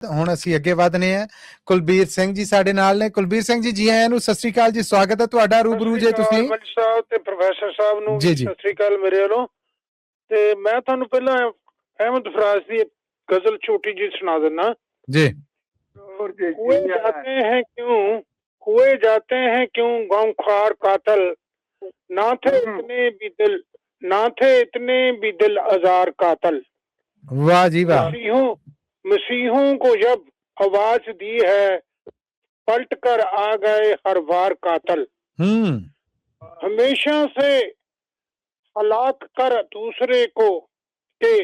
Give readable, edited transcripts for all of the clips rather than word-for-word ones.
ਹੁਣ ਅਸੀਂ ਅੱਗੇ ਵਧਨੇ ਆ। ਕੁਲਬੀਰ ਸਿੰਘ ਜੀ ਸਾਡੇ ਨਾਲ ਨੇ। ਕੁਲਬੀਰ ਸਿੰਘ ਜੀ, ਜੀ ਆਇਆਂ ਨੂੰ, ਸਤਿ ਸ੍ਰੀ ਅਕਾਲ ਜੀ, ਸਵਾਗਤ ਹੈ ਤੁਹਾਡਾ। ਰੂਬਰੂ ਜੇ ਤੁਸੀਂ ਸਾਹਿਬ ਤੇ ਪ੍ਰੋਫੈਸਰ ਸਾਹਿਬ ਨੂੰ ਜੀ ਜੀ ਸਤਿ ਸ੍ਰੀ ਅਕਾਲ ਮੇਰੇ ਵੱਲੋਂ। ਤੇ ਮੈਂ ਤੁਹਾਨੂੰ ਪਹਿਲਾਂ ਅਹਿਮਦ ਫਰਾਜ਼ ਦੀ ਗਜ਼ਲ ਛੋਟੀ ਜੀ ਸੁਣਾ ਦਿੰਦਾ ਜੀ। हुए जाते हैं क्यों, हुए जाते हैं क्यों गमख्वार कातल, ना थे इतने भी दिल, ना थे इतने भी दिल आजार कातल। वाह जी वाह। मसीहों को जब आवाज दी है, पलट कर आ गए हर बार कातल। हमेशा से हलाक कर दूसरे को के,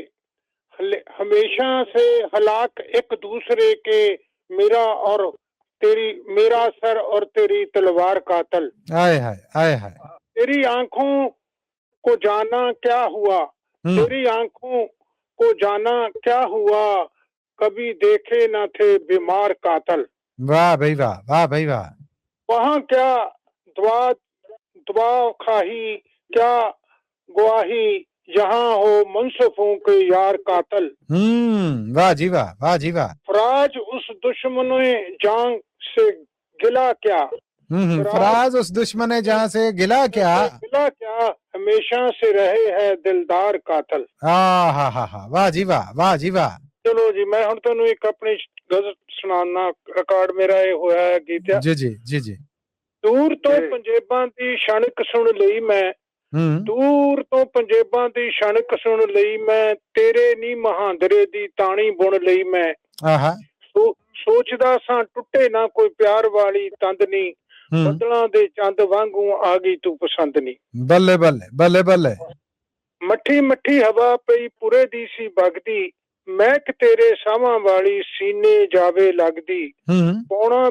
हमेशा से हलाक एक दूसरे के, मेरा और तेरी, मेरा सर और तेरी तलवार कातल। आए हाय आए हाय। तेरी आंखों को जाना क्या हुआ, तेरी आंखों को जाना क्या हुआ, कभी देखे न थे बीमार कातल। वाह भाई वाह, वाह भाई वाह। वहाँ क्या दुआ दुआ खाही, क्या गवाही, यहाँ हो मुनसफों के यार कातल। वाह जी वाह, वाह जी वाह। फराज उस दुश्मन जान से गिला क्या, फराज उस दुश्मन जहां से गिला क्या, गिला क्या, हमेशा से रहे है दिलदार कातल। हा, वाह जी वाह, वाह जी वाह। चलो जी, मैं ਹੁਣ ਤੁਹਾਨੂੰ ਇੱਕ ਆਪਣੀ ਗਜ਼ਲ ਸੁਣਾਉਣਾ। ਰਿਕਾਰਡ ਮੇਰਾ ਇਹ ਹੋਇਆ ਹੈ ਗੀਤ। ਜੀ ਜੀ ਜੀ ਜੀ। ਦੂਰ ਤੋਂ ਪੰਜੇਬਾਂ ਦੀ ਛਣਕ ਸੁਣ ਲਈ ਮੈਂ, ਦੂਰ ਤੋਂ ਪੰਜੇਬਾਂ ਦੀ ਛਣਕ ਸੁਣ ਲਈ ਮੈਂ, ਤੇਰੇ ਨੀ ਮਹਾਂਦਰੇ ਦੀ ਤਾਣੀ ਬੁਣ ਲਈ ਮੈਂ। ਸੋਚਦਾ ਸਾਂ ਟੁੱਟੇ ਨਾ ਕੋਈ ਪਿਆਰ ਵਾਲੀ ਤੰਦ ਨੀ, ਬੱਦਲਾਂ ਦੇ ਚੰਦ ਵਾਂਗੂ ਆ ਗਈ ਤੂੰ ਪਸੰਦ ਨੀ। ਬੱਲੇ ਬੱਲੇ ਬੱਲੇ ਬੱਲੇ। ਮੱਠੀ ਮੱਠੀ ਹਵਾ ਪਈ ਪੁਰੇ ਦੀ ਸੀ ਵਗਦੀ, ਮਹਿਕ ਤੇਰੇ ਸਾਹਾਂ ਵਾਲੀ ਸੀਨੇ ਜਾਵੇ ਲੱਗਦੀ। ਪੌਣਾ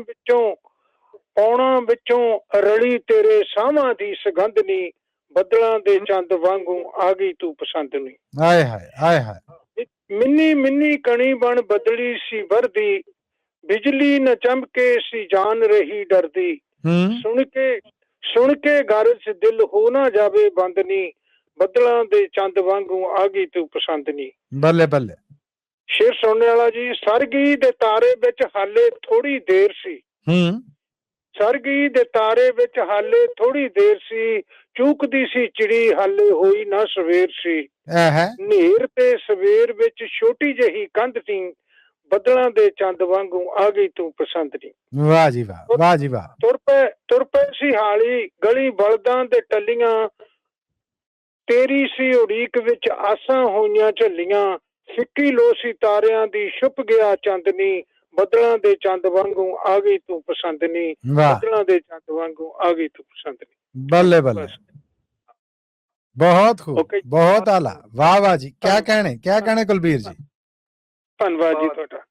ਵਿੱਚੋਂ ਰਲੀ ਤੇਰੇ ਸਾਹਾਂ ਦੀ ਸੁਗੰਧ ਨੀ, ਬੱਦਲਾਂ ਦੇ ਚੰਦ ਵਾਂਗੂ ਆ ਗਈ ਤੂੰ ਪਸੰਦ ਨੀ। ਆਏ ਹਾਏ ਆਏ ਹਾਏ। ਮਿੰਨੀ ਮਿੰਨੀ ਕਣੀ ਬਣ ਬਦਲੀ ਸੀ ਵਰਦੀ, ਬਿਜਲੀ ਨ ਚਮਕੇ ਸੀ ਜਾਨ ਰਹੀ ਡਰਦੀ। ਸੁਣ ਕੇ ਘਰ ਚ ਦਿਲ ਹੋ ਨਾ ਜਾਵੇ ਬੰਦ ਨੀ, ਬੱਦਲਾਂ ਦੇ ਚੰਦ ਵਾਂਗੂ ਆ ਗਈ ਤੂੰ ਪਸੰਦ ਨੀ। ਬੱਲੇ ਬੱਲੇ। ਸ਼ੇਰ ਸੁਣਨੇ ਵਾਲਾ ਜੀ। ਸਰਗੀ ਦੇ ਤਾਰੇ ਵਿੱਚ ਹਾਲੇ ਥੋੜੀ ਦੇਰ ਸੀ, ਸਰਗੀ ਦੇ ਤਾਰੇ ਵਿੱਚ ਹਾਲੇ ਥੋੜੀ ਦੇਰ ਸੀ, ਚੂਕਦੀ ਸੀ ਚਿੜੀ ਹਾਲੇ ਹੋਈ ਨਾ ਸਵੇਰ ਸੀ। ਨੇਰ ਤੇ ਸਵੇਰ ਵਿੱਚ ਛੋਟੀ ਜਿਹੀ ਕੰਧ ਸੀ, ਬੱਦਲਾਂ ਦੇ ਚੰਦ ਵਾਂਗੂ ਆ ਗਈ ਤੂੰ ਪਸੰਦ ਨੀ। ਵਾਹ ਜੀ ਵਾਹ, ਵਾਹ ਜੀ ਵਾਹ। ਤੁਰ ਪਏ ਸੀ ਹਾਲੀ ਗਲੀ ਬਲਦਾਂ ਦੇ ਟੱਲੀਆਂ, ਤੇਰੀ ਸੀ ਉਡੀਕ ਵਿੱਚ ਆਸਾਂ ਹੋਈਆਂ ਝੱਲੀਆਂ, ਫਿੱਕੀ ਲੋ ਸੀ ਤਾਰਿਆਂ ਦੀ ਛੁਪ ਗਿਆ ਚੰਦਨੀ, ਬੱਦਲਾਂ ਦੇ ਚੰਦ ਵਾਂਗੂ ਆ ਗਈ ਤੂੰ ਪਸੰਦ ਨੀ, ਬੱਦਲਾਂ ਦੇ ਚੰਦ ਵਾਂਗੂ ਆ ਗਈ ਤੂੰ ਪਸੰਦ ਨੀ। ਬੱਲੇ ਬੱਲੇ। ਬਹੁਤ ਖੂਬ, ਬਹੁਤ ਆਲਾ, ਵਾਹ ਵਾਹ ਜੀ। ਕਿਆ ਕਹਿਣੇ ਕੁਲਬੀਰ ਜੀ। ਧੰਨਵਾਦ ਜੀ ਤੁਹਾਡਾ।